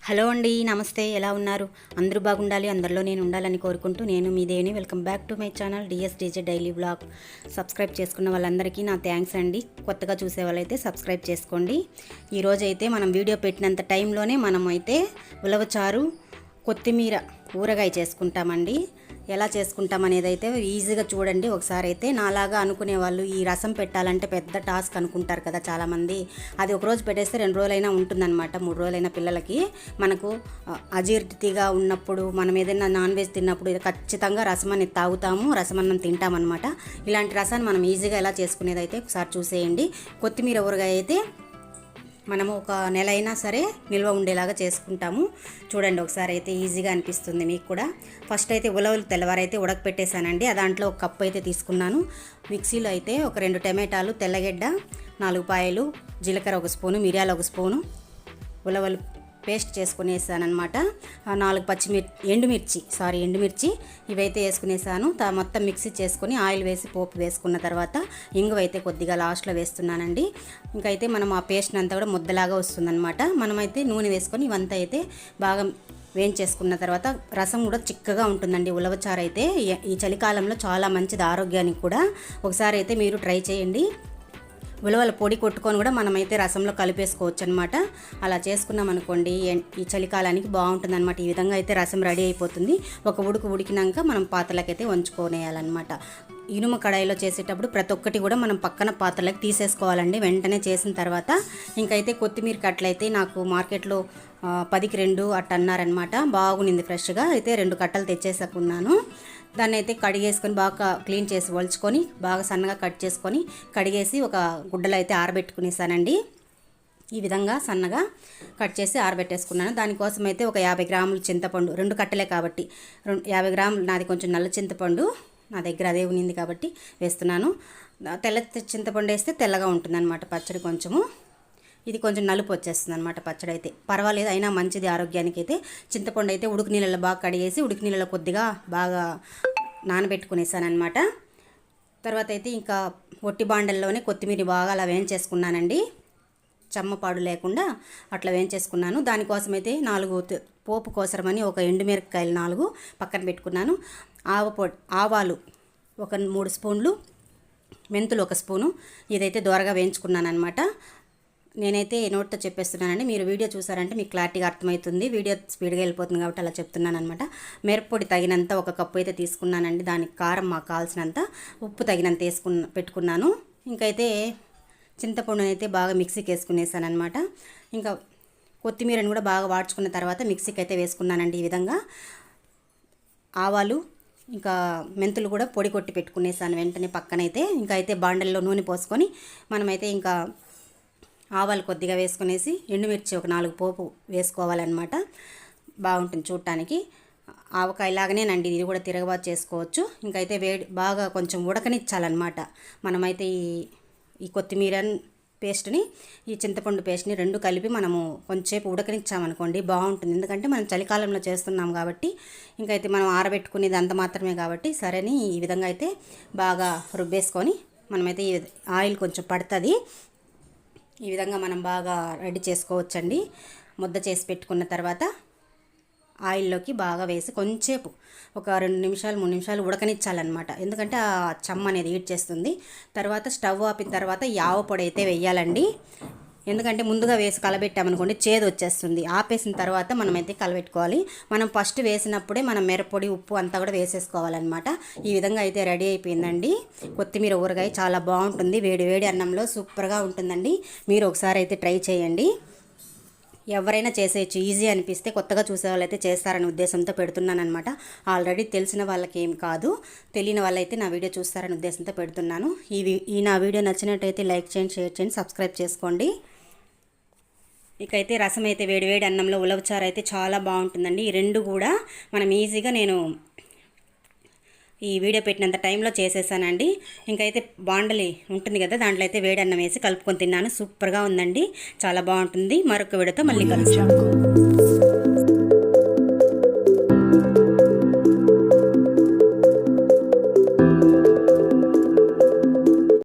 Hello అండి, నమస్తే. ఎలా ఉన్నారు? అందరూ బాగుండాలి, అందరిలో నేను ఉండాలని కోరుకుంటూ నేను మీ దేవిని. Welcome back to my channel DSDJ daily blog. Subscribe చేసుకున్న వాళ్ళందరికీ నా థ్యాంక్స్ అండి. కొత్తగా చూసే వాళ్ళైతే సబ్స్క్రైబ్ చేసుకోండి. ఈరోజైతే మనం వీడియో పెట్టినంత టైంలోనే మనం అయితే ఉలవచారు కొత్తిమీర ఊరగాయ చేసుకుంటామండి. ఎలా చేసుకుంటాం అనేది అయితే ఈజీగా చూడండి ఒకసారి. అయితే నాలాగా అనుకునే వాళ్ళు ఈ రసం పెట్టాలంటే పెద్ద టాస్క్ అనుకుంటారు కదా చాలామంది. అది ఒకరోజు పెట్టేస్తే 2 రోజులైనా ఉంటుందన్నమాట, 3 రోజులైనా పిల్లలకి. మనకు అజీర్తిగా ఉన్నప్పుడు, మనం ఏదైనా నాన్ వెజ్ తిన్నప్పుడు ఖచ్చితంగా రసం అనేది తాగుతాము, రసమన్నం తింటామన్నమాట. ఇలాంటి రసాన్ని మనం ఈజీగా ఎలా చేసుకునేది అయితే ఒకసారి చూసేయండి. కొత్తిమీర ఊరగాయ అయితే మనము ఒక నెల అయినా సరే నిల్వ ఉండేలాగా చేసుకుంటాము. చూడండి ఒకసారి, అయితే ఈజీగా అనిపిస్తుంది మీకు కూడా. ఫస్ట్ అయితే ఉలవలు తెల్లవారైతే ఉడకపెట్టేశానండి. దాంట్లో ఒక కప్పు అయితే తీసుకున్నాను. మిక్సీలో అయితే ఒక 2 టమాటాలు, తెల్లగడ్డ 4 పాయలు, జీలకర్ర 1 స్పూను, మిరియాలు 1 స్పూను, ఉలవలు పేస్ట్ చేసుకునేసానమాట. 4 ఎండుమిర్చి ఇవైతే వేసుకునేసాను. మొత్తం మిక్సీ చేసుకొని ఆయిల్ వేసి పోపు వేసుకున్న తర్వాత ఇంగువ అయితే కొద్దిగా లాస్ట్లో వేస్తున్నానండి. ఇంకైతే మనం ఆ పేస్ట్ అంతా కూడా ముద్దలాగా వస్తుందన్నమాట. మనమైతే నూనె వేసుకొని ఇవంతా అయితే బాగా వేయించేసుకున్న తర్వాత రసం కూడా చిక్కగా ఉంటుందండి. ఉలవచారు అయితే ఈ చలికాలంలో చాలా మంచిది ఆరోగ్యానికి కూడా. ఒకసారి అయితే మీరు ట్రై చేయండి. ఉలవల పొడి కొట్టుకొని కూడా మనమైతే రసంలో కలిపేసుకోవచ్చు అనమాట. అలా చేసుకున్నాం అనుకోండి, ఈ చలికాలానికి బాగుంటుంది అనమాట. ఈ విధంగా అయితే రసం రెడీ అయిపోతుంది. ఒక ఉడికినాక మనం పాత్రలకైతే వంచుకొనేయాలన్నమాట. ఇనుమ కడాయిలో చేసేటప్పుడు ప్రతి ఒక్కటి కూడా మనం పక్కన పాత్రలకు తీసేసుకోవాలండి వెంటనే చేసిన తర్వాత. ఇంకైతే కొత్తిమీర కట్టలైతే నాకు మార్కెట్లో 10కి 2 అట్ట అన్నారనమాట. బాగునింది ఫ్రెష్గా. అయితే 2 కట్టలు తెచ్చేసుకున్నాను. దాన్ని అయితే కడిగేసుకొని బాగా క్లీన్ చేసి వలుచుకొని బాగా సన్నగా కట్ చేసుకొని కడిగేసి ఒక గుడ్డలో అయితే ఆరబెట్టుకునేసానండి. ఈ విధంగా సన్నగా కట్ చేసి ఆరబెట్టేసుకున్నాను. దానికోసం అయితే ఒక 50 గ్రాములు చింతపండు, 2 కట్టలే కాబట్టి 50 గ్రాములు, నాది కొంచెం నల్ల చింతపండు నా దగ్గర అదే ఉన్నింది కాబట్టి వేస్తున్నాను. తెల్ల చింతపండు వేస్తే తెల్లగా ఉంటుందన్నమాట పచ్చడి. కొంచెము ఇది కొంచెం నలుపు వచ్చేస్తుంది అనమాట పచ్చడి. అయితే పర్వాలేదు, అయినా మంచిది ఆరోగ్యానికి. అయితే చింతపండు అయితే ఉడుకు నీళ్ళలో బాగా కడిగేసి ఉడికి నీళ్ళలో కొద్దిగా బాగా నానబెట్టుకునేసాను అనమాట. తర్వాత అయితే ఇంకా ఒట్టి బాండల్లోనే కొత్తిమీర బాగా అలా వేయించేసుకున్నానండి, చెమ్మపాడు లేకుండా అట్లా వేయించేసుకున్నాను. దానికోసం అయితే 4 పోపు కోసరమని ఒక ఎండుమిరపకాయలు 4 పక్కన పెట్టుకున్నాను. ఆవాలు ఒక 3 స్పూన్లు, మెంతులు 1 స్పూను ఇదైతే దోరగా వేయించుకున్నాను అనమాట. నేనైతే నోట్తో చెప్పేస్తున్నానండి, మీరు వీడియో చూసారంటే మీకు క్లారిటీగా అర్థమవుతుంది. వీడియో స్పీడ్గా వెళ్ళిపోతుంది కాబట్టి అలా చెప్తున్నాను అనమాట. మిరప్పొడి తగినంత 1 కప్పు అయితే తీసుకున్నానండి. దానికి కారం మాకు కావాల్సినంత, ఉప్పు తగినంత పెట్టుకున్నాను. ఇంకైతే చింతపండుని అయితే బాగా మిక్సీకి వేసుకునేసాను అనమాట. ఇంకా కొత్తిమీరని కూడా బాగా వాడ్చుకున్న తర్వాత మిక్సీకి అయితే వేసుకున్నానండి. ఈ విధంగా ఆవాలు ఇంకా మెంతులు కూడా పొడి కొట్టి పెట్టుకునేసాను వెంటనే పక్కనైతే. ఇంకా అయితే బాండల్లో నూనె పోసుకొని మనమైతే ఇంకా ఆవాలు కొద్దిగా వేసుకునేసి ఎండుమిర్చి ఒక 4 పోపు వేసుకోవాలన్నమాట. బాగుంటుంది చూడటానికి. ఆవకాయలాగానేనండి ఇది కూడా తిరగబాటు చేసుకోవచ్చు. ఇంకైతే బాగా కొంచెం ఉడకనిచ్చాలన్నమాట. మనమైతే ఈ కొత్తిమీర పేస్ట్ని, ఈ చింతపండు పేస్ట్ని 2 కలిపి మనము కొంచెంసేపు ఉడకనిచ్చామనుకోండి బాగుంటుంది. ఎందుకంటే మనం చలికాలంలో చేస్తున్నాం కాబట్టి, ఇంకైతే మనం ఆరబెట్టుకునేది అంత మాత్రమే కాబట్టి సరేని ఈ విధంగా అయితే బాగా రుబ్బేసుకొని మనమైతే ఆయిల్ కొంచెం పడుతుంది. ఈ విధంగా మనం బాగా రెడీ చేసుకోవచ్చండి. ముద్ద చేసి పెట్టుకున్న తర్వాత ఆయిల్లోకి బాగా వేసి కొంచెంసేపు ఒక 2 నిమిషాలు 3 నిమిషాలు ఉడకనిచ్చాలన్నమాట. ఎందుకంటే ఆ చెమ్మ అనేది ఈడ్ చేస్తుంది. తర్వాత స్టవ్ ఆపిన తర్వాత యావ పొడి అయితే వేయాలండి. ఎందుకంటే ముందుగా వేసి కలబెట్టామనుకోండి చేదు వచ్చేస్తుంది. ఆపేసిన తర్వాత మనమైతే కలబెట్టుకోవాలి. మనం ఫస్ట్ వేసినప్పుడే మనం మిరప్పొడి, ఉప్పు అంతా కూడా వేసేసుకోవాలన్నమాట. ఈ విధంగా అయితే రెడీ అయిపోయిందండి కొత్తిమీర ఊరగాయ. చాలా బాగుంటుంది, వేడి వేడి అన్నంలో సూపర్గా ఉంటుందండి. మీరు ఒకసారి అయితే ట్రై చేయండి. ఎవరైనా చేసేయచ్చు, ఈజీ అనిపిస్తే. కొత్తగా చూసే వాళ్ళైతే చేస్తారనే ఉద్దేశంతో పెడుతున్నాను అనమాట. ఆల్రెడీ తెలిసిన వాళ్ళకి ఏం కాదు, తెలియని వాళ్ళైతే నా వీడియో చూస్తారనే ఉద్దేశంతో పెడుతున్నాను. ఈ నా వీడియో నచ్చినట్టయితే లైక్ చేయండి, షేర్ చేయండి, సబ్స్క్రైబ్ చేసుకోండి. ఇకైతే రసం అయితే వేడివేడి అన్నంలో ఉలవచారు అయితే చాలా బాగుంటుందండి. ఈ 2 కూడా మనం ఈజీగా నేను ఈ వీడియో పెట్టినంత టైంలో చేసేసానండి. ఇంకైతే బాండలి ఉంటుంది కదా, దాంట్లో అయితే వేడి అన్నం వేసి కలుపుకొని తిన్నాను. సూపర్గా ఉందండి, చాలా బాగుంటుంది. మరొక వీడియోతో మళ్ళీ కలుస్తాను.